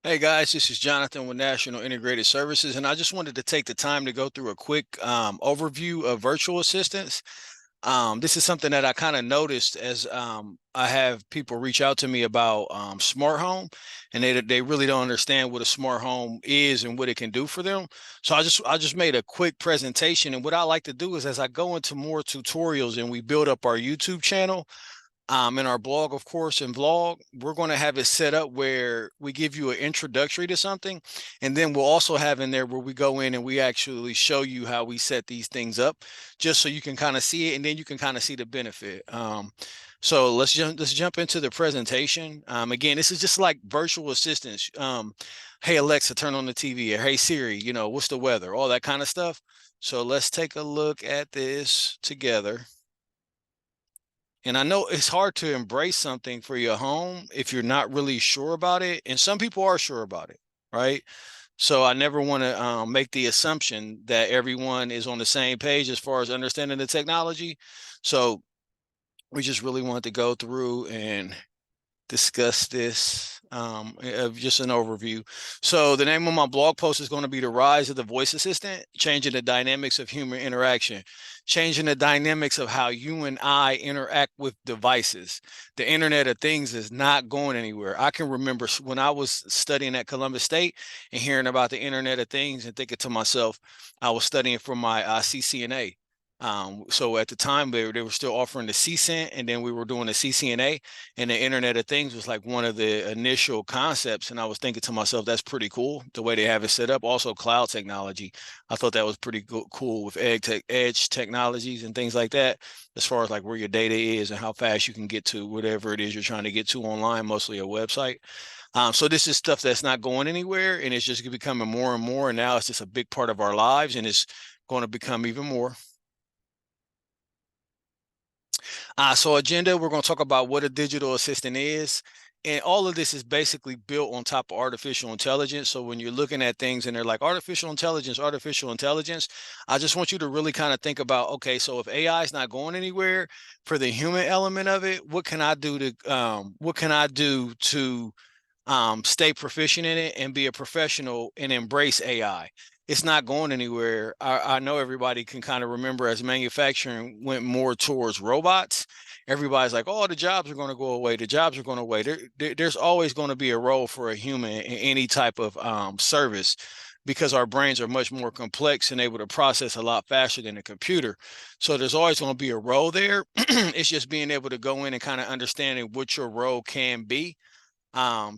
Hey guys, this is Jonathan with National Integrated Services, and I just wanted to take the time to go through a quick overview of virtual assistants. This is something that I kind of noticed as I have people reach out to me about smart home, and they really don't understand what a smart home is and what it can do for them. So I just made a quick presentation, and what I like to do is as I go into more tutorials and we build up our YouTube channel in our blog, of course, and vlog, we're going to have it set up where we give you an introductory to something. And then we'll also have in there where we go in and we actually show you how we set these things up, just so you can kind of see it and then you can kind of see the benefit. So let's jump into the presentation. Again, this is just like virtual assistants. Hey Alexa, turn on the TV, or hey Siri, what's the weather, all that kind of stuff. So let's take a look at this together. And I know it's hard to embrace something for your home if you're not really sure about it. And some people are sure about it, right? So I never want to make the assumption that everyone is on the same page as far as understanding the technology. So we just really want to go through and discuss this of just an overview. So the name of my blog post is going to be The Rise of the Voice Assistant, Changing the Dynamics of Human Interaction, changing the dynamics of how you and I interact with devices. The Internet of Things is not going anywhere. I can remember when I was studying at Columbus State and hearing about the Internet of Things and thinking to myself, I was studying for my CCNA. So at the time they were still offering the CCENT, and then we were doing the CCNA, and the Internet of Things was like one of the initial concepts. And I was thinking to myself, that's pretty cool the way they have it set up. Also, cloud technology, I thought that was pretty cool with edge technologies and things like that, as far as like where your data is and how fast you can get to whatever it is you're trying to get to online, mostly a website. So this is stuff that's not going anywhere, and it's just becoming more and more. And now it's just a big part of our lives, and it's going to become even more. So agenda, we're going to talk about what a digital assistant is. And all of this is basically built on top of artificial intelligence. So when you're looking at things and they're like artificial intelligence, I just want you to really kind of think about, okay, so if AI is not going anywhere for the human element of it, what can I do to stay proficient in it and be a professional and embrace AI? It's not going anywhere. I know everybody can kind of remember as manufacturing went more towards robots. Everybody's like, oh, the jobs are going to go away. The jobs are going away. There's always going to be a role for a human in any type of service, because our brains are much more complex and able to process a lot faster than a computer. So there's always going to be a role there. It's just being able to go in and kind of understanding what your role can be.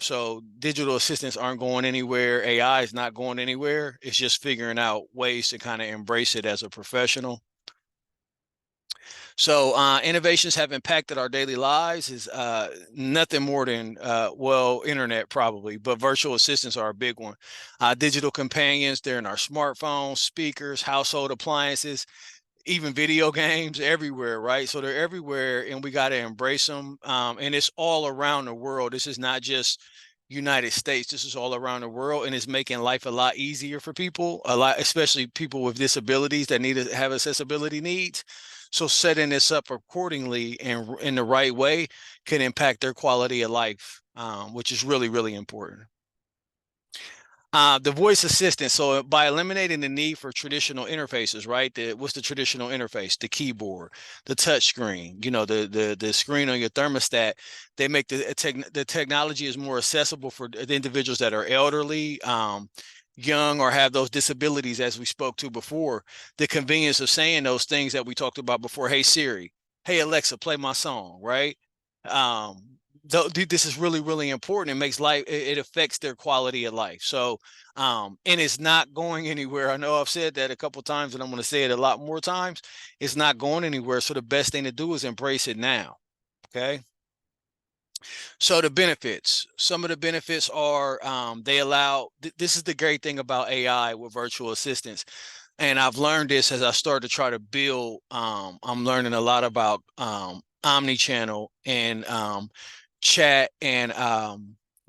So digital assistants aren't going anywhere. AI is not going anywhere. It's just figuring out ways to kind of embrace it as a professional. So innovations have impacted our daily lives is nothing more than, well, internet probably, but virtual assistants are a big one. Digital companions, they're in our smartphones, speakers, household appliances, even video games, everywhere, right? So they're everywhere, and we got to embrace them. And it's all around the world. This is not just United States. This is all around the world, and it's making life a lot easier for people, a lot, especially people with disabilities that need to have accessibility needs. So setting this up accordingly and in the right way can impact their quality of life, which is really, really important. The voice assistant. So by eliminating the need for traditional interfaces, right? What's the traditional interface? The keyboard, the touch screen, the screen on your thermostat. They make the technology is more accessible for the individuals that are elderly, young, or have those disabilities, as we spoke to before. The convenience of saying those things that we talked about before. Hey Siri, hey Alexa, play my song, right? Um, this is really, really important. It makes life, it affects their quality of life. So and it's not going anywhere. I know I've said that a couple times, and I'm going to say it a lot more times. It's not going anywhere. So the best thing to do is embrace it now. Okay. So the benefits, some of the benefits are they allow, this is the great thing about AI with virtual assistants. And I've learned this as I start to try to build, I'm learning a lot about omni-channel and chat and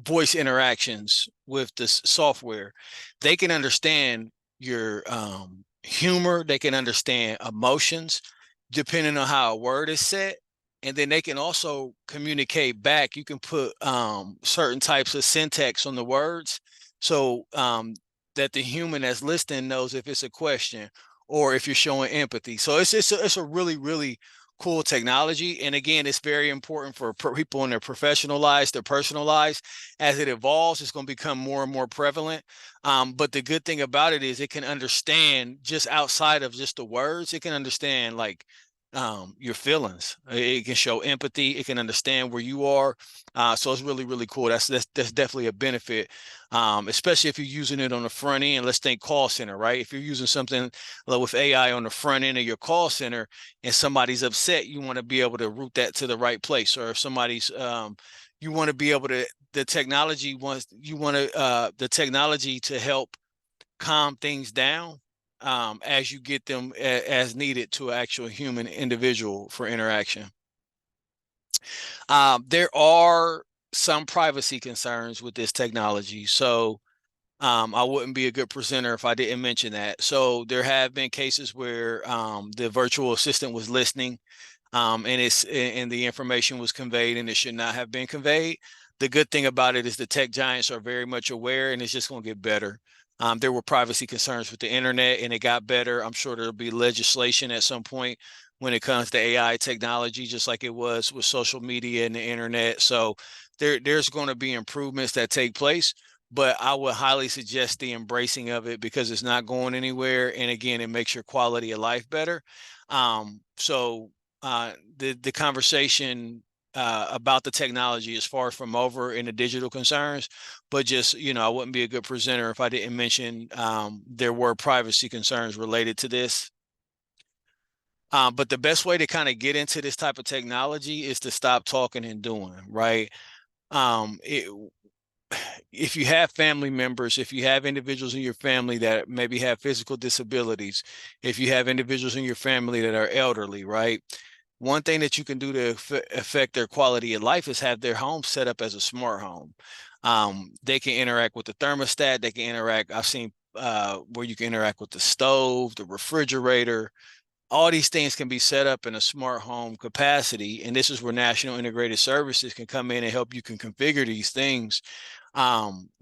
voice interactions with this software. They can understand your humor, they can understand emotions depending on how a word is set. And then they can also communicate back. You can put certain types of syntax on the words, So that the human that's listening knows if it's a question or if you're showing empathy. So it's a really, really cool technology. And again, it's very important for people in their professional lives, their personal lives. As it evolves, it's going to become more and more prevalent. But the good thing about it is it can understand just outside of just the words. It can understand like your feelings. It can show empathy. It can understand where you are. So it's really, really cool. That's definitely a benefit, especially if you're using it on the front end. Let's think call center, right? If you're using something with AI on the front end of your call center and somebody's upset, you want to be able to route that to the right place. Or if somebody's, you want to be able to, the technology wants, you want to, the technology to help calm things down as you get them as needed to an actual human individual for interaction. There are some privacy concerns with this technology. So I wouldn't be a good presenter if I didn't mention that. So there have been cases where the virtual assistant was listening, and the information was conveyed and it should not have been conveyed. The good thing about it is the tech giants are very much aware, and it's just going to get better. There were privacy concerns with the internet, and it got better. I'm sure there'll be legislation at some point when it comes to AI technology, just like it was with social media and the internet. So there's going to be improvements that take place, but I would highly suggest the embracing of it because it's not going anywhere. And again, it makes your quality of life better. So the conversation about the technology is far from over in the digital concerns, but just, I wouldn't be a good presenter if I didn't mention there were privacy concerns related to this. But the best way to kind of get into this type of technology is to stop talking and doing, right? It, if you have family members, if you have individuals in your family that maybe have physical disabilities, if you have individuals in your family that are elderly, right? One thing that you can do to affect their quality of life is have their home set up as a smart home. They can interact with the thermostat. They can interact. I've seen where you can interact with the stove, the refrigerator. All these things can be set up in a smart home capacity. And this is where National Integrated Services can come in and help you can configure these things.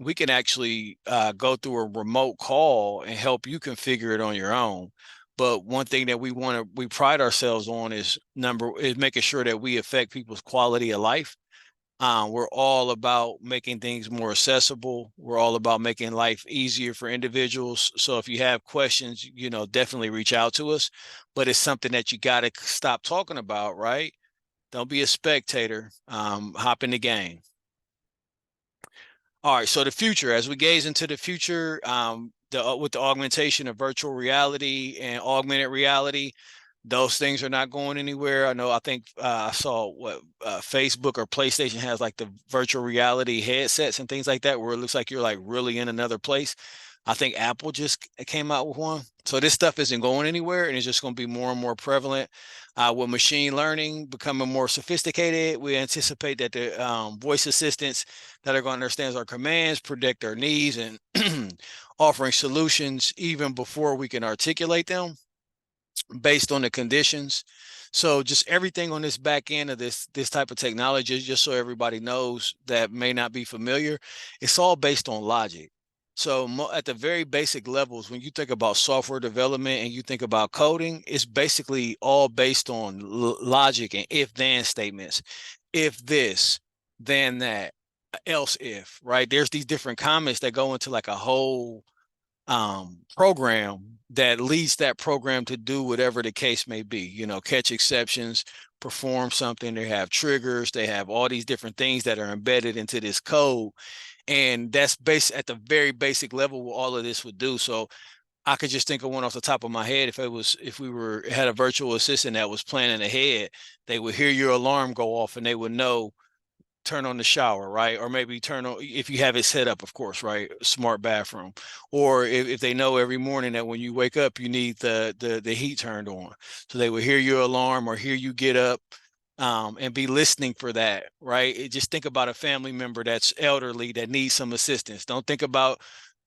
We can actually go through a remote call and help you configure it on your own. But one thing that we pride ourselves on is making sure that we affect people's quality of life. We're all about making things more accessible. We're all about making life easier for individuals. So if you have questions, definitely reach out to us. But it's something that you got to stop talking about, right? Don't be a spectator. Hop in the game. All right, so the future, as we gaze into the future, with the augmentation of virtual reality and augmented reality, those things are not going anywhere. I think I saw what Facebook or PlayStation has like the virtual reality headsets and things like that, where it looks like you're like really in another place. I think Apple just came out with one. So this stuff isn't going anywhere, and it's just going to be more and more prevalent. With machine learning becoming more sophisticated, we anticipate that the voice assistants that are going to understand our commands, predict our needs, and offering solutions even before we can articulate them based on the conditions. So just everything on this back end of this type of technology, just so everybody knows that may not be familiar, it's all based on logic. So at the very basic levels, when you think about software development and you think about coding, it's basically all based on logic and if-then statements. If this, then that, else if, right? There's these different comments that go into like a whole program that leads that program to do whatever the case may be, catch exceptions, perform something. They have triggers, they have all these different things that are embedded into this code. And that's based at the very basic level what all of this would do. So I could just think of one off the top of my head. If we had a virtual assistant that was planning ahead, they would hear your alarm go off and they would know, turn on the shower, right? Or maybe turn on, if you have it set up, of course, right? Smart bathroom. Or if they know every morning that when you wake up, you need the heat turned on. So they would hear your alarm or hear you get up, and be listening for that, right? Just think about a family member that's elderly that needs some assistance. Don't think about,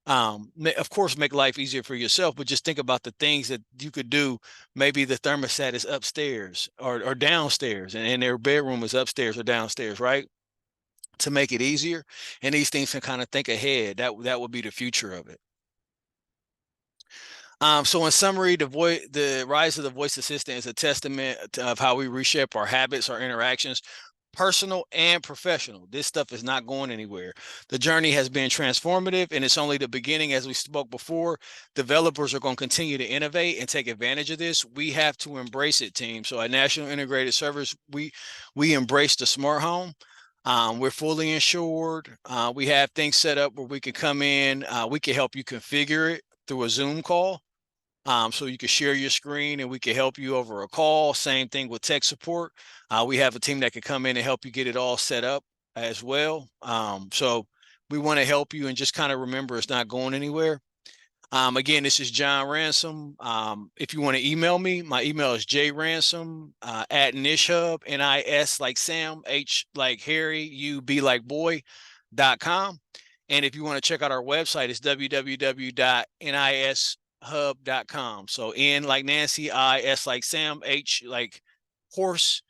of course, make life easier for yourself, but just think about the things that you could do. Maybe the thermostat is upstairs or downstairs, and their bedroom is upstairs or downstairs, right? to make it easier. And these things can kind of think ahead. That would be the future of it. So in summary, the rise of the voice assistant is a testament of how we reshape our habits, our interactions, personal and professional. This stuff is not going anywhere. The journey has been transformative, and it's only the beginning. As we spoke before, developers are going to continue to innovate and take advantage of this. We have to embrace it, team. So at National Integrated Service, we embrace the smart home. We're fully insured. We have things set up where we can come in. We can help you configure it through a Zoom call. So you can share your screen and we can help you over a call. Same thing with tech support. We have a team that can come in and help you get it all set up as well. So we want to help you and just kind of remember it's not going anywhere. Again, this is John Ransom. If you want to email me, my email is jransom at NISHub, NIS like Sam, H like Harry, U B like boy.com. And if you want to check out our website, it's www.nishub.com. So N like Nancy, I, S like Sam, H like horse,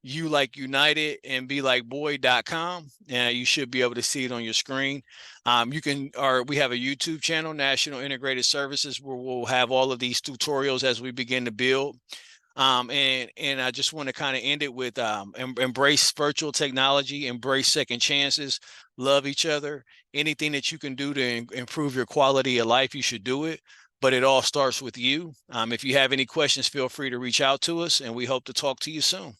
U like United, and B like boy.com. And you should be able to see it on your screen. We have a YouTube channel, National Integrated Services, where we'll have all of these tutorials as we begin to build. And I just want to kind of end it with embrace virtual technology, embrace second chances, love each other. Anything that you can do to improve your quality of life, you should do it. But it all starts with you. If you have any questions, feel free to reach out to us, and we hope to talk to you soon.